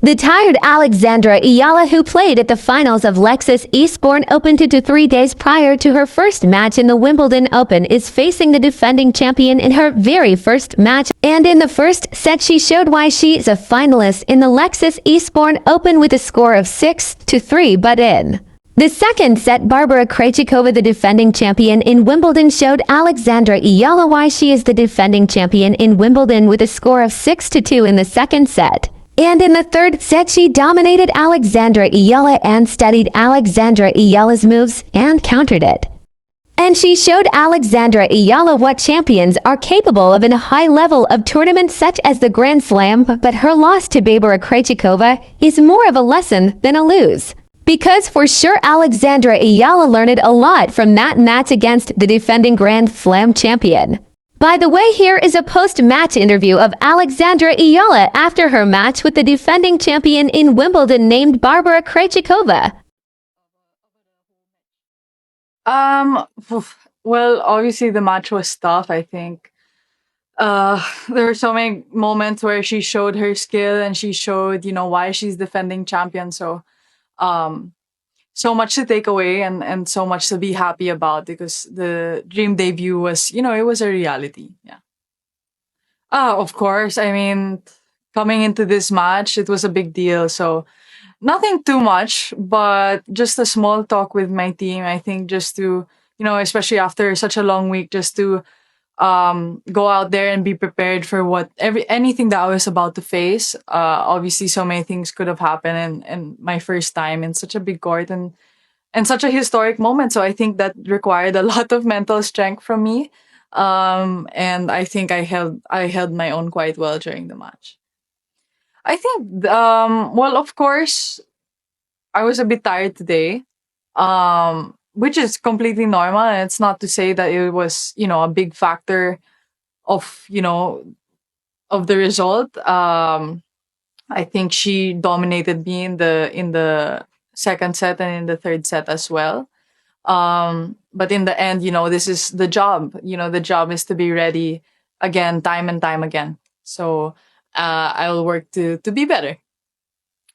The tired Alexandra Eala, who played at the finals of Lexus Eastbourne Open 2 to 3 days prior to her first match in the Wimbledon Open, is facing the defending champion in her very first match. And in the first set, she showed why she is a finalist in the Lexus Eastbourne Open with a score of 6 to 3. But in the second set, Barbara Krejcikova, the defending champion in Wimbledon, showed Alexandra Eala why she is the defending champion in Wimbledon with a score of 6 to 2 in the second set. And in the third set, she dominated Alexandra Eala and studied Alexandra Eala's moves and countered it. And she showed Alexandra Eala what champions are capable of in a high level of tournaments such as the Grand Slam, but her loss to Barbara Krejcikova is more of a lesson than a lose. Because for sure Alexandra Eala learned a lot from that match against the defending Grand Slam champion. By the way, here is a post-match interview of Alexandra Eala after her match with the defending champion in Wimbledon named Barbara Krejcikova. Well, obviously the match was tough, I think. There were so many moments where she showed her skill and she showed, why she's defending champion. So, so much to take away and so much to be happy about because the dream debut was, it was a reality. Yeah. Of course. I mean, coming into this match, it was a big deal. So nothing too much, but just a small talk with my team. I think just to, especially after such a long week, just to go out there and be prepared for anything that I was about to face. Obviously, so many things could have happened, and my first time in such a big court and such a historic moment. So I think that required a lot of mental strength from me, and I think I held my own quite well during the match. I think, well, of course, I was a bit tired today. Which is completely normal, and it's not to say that it was, a big factor of, of the result. I think she dominated me in the second set and in the third set as well. But in the end, this is the job. The job is to be ready again, time and time again. So I'll work to be better.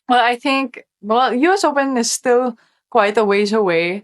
Well, I think, US Open is still quite a ways away.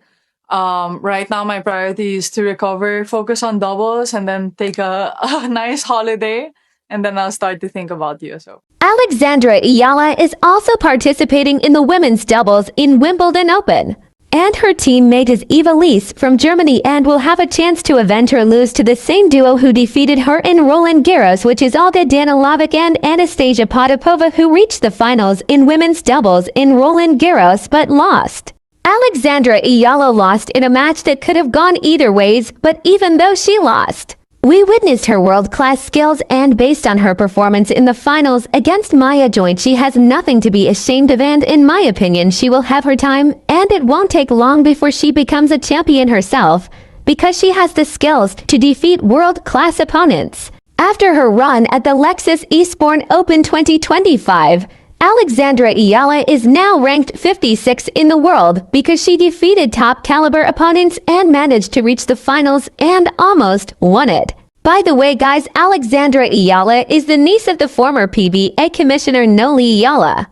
Right now, my priority is to recover, focus on doubles, and then take a nice holiday. And then I'll start to think about US Open. Alexandra Eala is also participating in the women's doubles in Wimbledon Open. And her teammate is eala from Germany and will have a chance to avenge her lose to the same duo who defeated her in Roland Garros, which is Olga Danilović and Anastasia Potapova, who reached the finals in women's doubles in Roland Garros but lost. Alexandra Eala lost in a match that could have gone either ways, but even though she lost, we witnessed her world-class skills, and based on her performance in the finals against Maya Joint, she has nothing to be ashamed of, and in my opinion, she will have her time, and it won't take long before she becomes a champion herself, because she has the skills to defeat world-class opponents. After her run at the Lexus Eastbourne Open 2025, Alexandra Eala is now ranked 56 in the world because she defeated top-caliber opponents and managed to reach the finals and almost won it. By the way, guys, Alexandra Eala is the niece of the former PBA commissioner Noli Eala.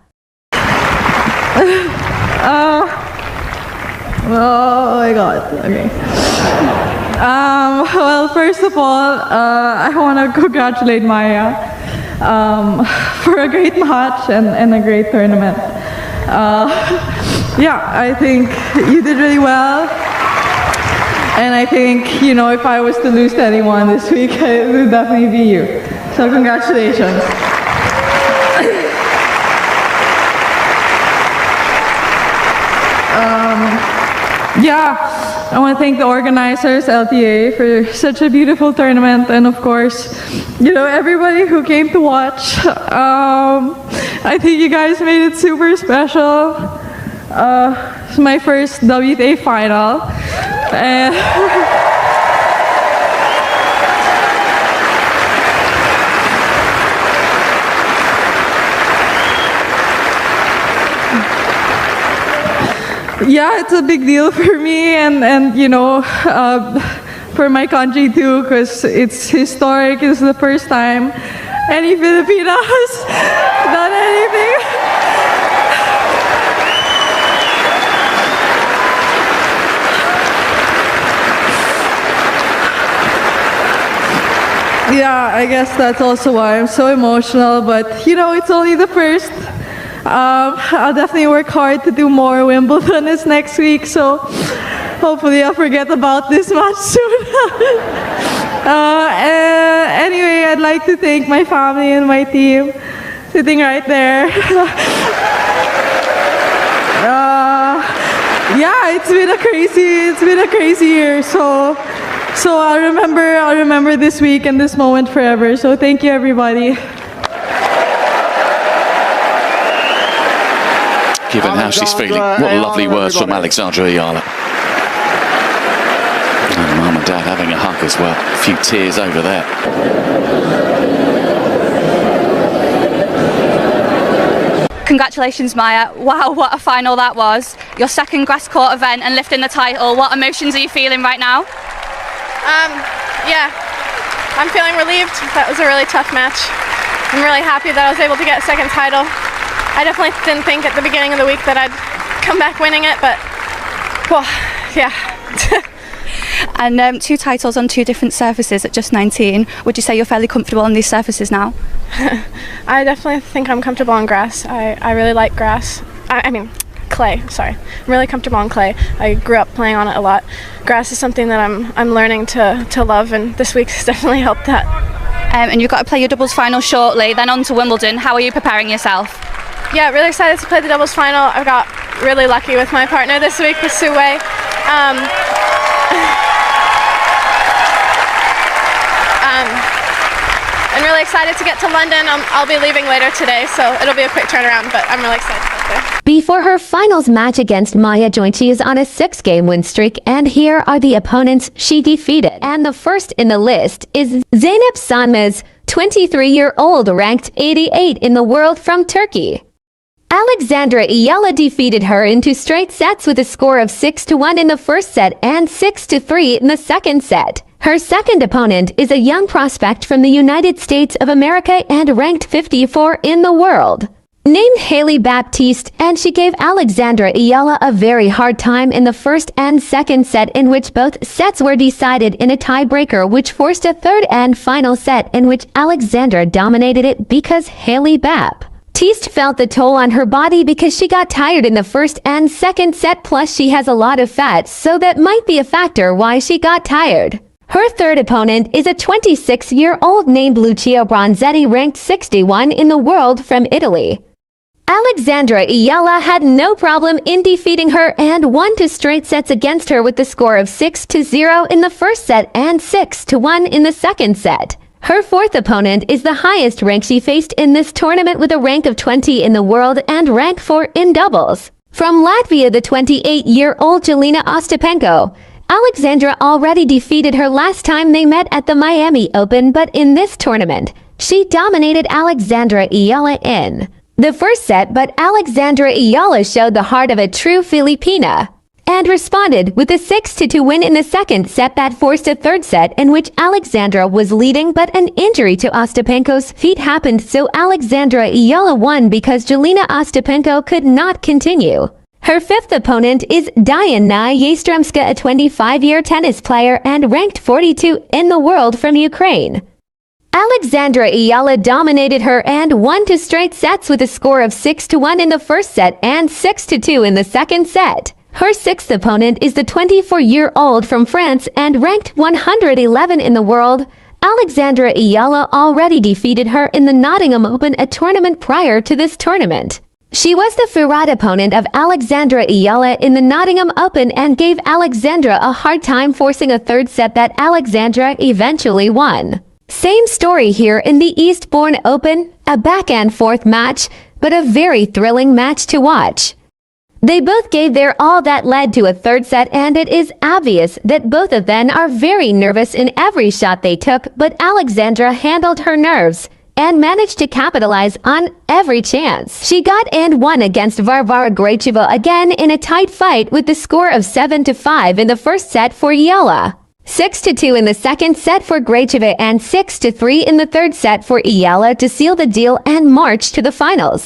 Oh my God. Okay. Well, first of all, I want to congratulate Maya for a great match and a great tournament. Yeah, I think you did really well. And I think, if I was to lose to anyone this week, it would definitely be you. So congratulations. Yeah, I want to thank the organizers, LTA, for such a beautiful tournament, and of course, everybody who came to watch. I think you guys made it super special. It's my first WTA final. Yeah, it's a big deal for me and for my country too, because it's historic. It's the first time any Filipina has done anything I guess that's also why I'm so emotional, but you know, it's only the first. I'll definitely work hard to do more. Wimbledon is next week, so hopefully I'll forget about this match soon. Anyway, I'd like to thank my family and my team sitting right there. Yeah, it's been a crazy year. So I'll remember this week and this moment forever. So thank you, everybody. Given how she's feeling, what lovely words from Alexandra Eala. And mum and dad having a hug as well. A few tears over there. Congratulations, Maya. Wow, what a final that was. Your second grass court event and lifting the title. What emotions are you feeling right now? Yeah, I'm feeling relieved. That was a really tough match. I'm really happy that I was able to get a second title. I definitely didn't think at the beginning of the week that I'd come back winning it, but, well, yeah. And 2 titles on 2 different surfaces at just 19. Would you say you're fairly comfortable on these surfaces now? I definitely think I'm comfortable on grass. I really like grass. I mean, clay, sorry. I'm really comfortable on clay. I grew up playing on it a lot. Grass is something that I'm learning to love, and this week has definitely helped that. And you've got to play your doubles final shortly, then on to Wimbledon. How are you preparing yourself? Yeah, really excited to play the doubles final. I got really lucky with my partner this week, with Su Wei. I'm really excited to get to London. I'll be leaving later today, so it'll be a quick turnaround, but I'm really excited to get there. Before her finals match against Maya Joint, she is on a 6-game win streak, and here are the opponents she defeated. And the first in the list is Zeynep Sanmez, 23-year-old, ranked 88 in the world from Turkey. Alexandra Eala defeated her in 2 straight sets with a score of 6-1 in the first set and 6-3 in the second set. Her second opponent is a young prospect from the United States of America and ranked 54 in the world. Named Haley Baptiste, and she gave Alexandra Eala a very hard time in the first and second set, in which both sets were decided in a tiebreaker, which forced a third and final set in which Alexandra dominated it because Haley Baptiste felt the toll on her body because she got tired in the first and second set, plus she has a lot of fat, so that might be a factor why she got tired. Her third opponent is a 26-year-old named Lucio Bronzetti, ranked 61 in the world from Italy. Alexandra Eala had no problem in defeating her and won 2 straight sets against her with the score of 6-0 in the first set and 6-1 in the second set. Her fourth opponent is the highest rank she faced in this tournament, with a rank of 20 in the world and rank 4 in doubles. From Latvia, the 28-year-old Jelena Ostapenko. Alexandra already defeated her last time they met at the Miami Open, but in this tournament, she dominated Alexandra Eala in the first set, but Alexandra Eala showed the heart of a true Filipina and responded with a 6-2 win in the second set that forced a third set in which Alexandra was leading, but an injury to Ostapenko's feet happened, so Alexandra Eala won because Jelena Ostapenko could not continue. Her fifth opponent is Diana Yastremska, a 25-year tennis player and ranked 42 in the world from Ukraine. Alexandra Eala dominated her and won 2 straight sets with a score of 6-1 in the first set and 6-2 in the second set. Her sixth opponent is the 24-year-old from France and ranked 111 in the world. Alexandra Eala already defeated her in the Nottingham Open, a tournament prior to this tournament. She was the Farad opponent of Alexandra Eala in the Nottingham Open and gave Alexandra a hard time, forcing a third set that Alexandra eventually won. Same story here in the Eastbourne Open, a back and forth match, but a very thrilling match to watch. They both gave their all that led to a third set, and it is obvious that both of them are very nervous in every shot they took, but Alexandra handled her nerves and managed to capitalize on every chance she got and won against Varvara Gracheva again in a tight fight with the score of 7-5 in the first set for Eala, 6-2 in the second set for Gracheva, and 6-3 in the third set for Eala to seal the deal and march to the finals.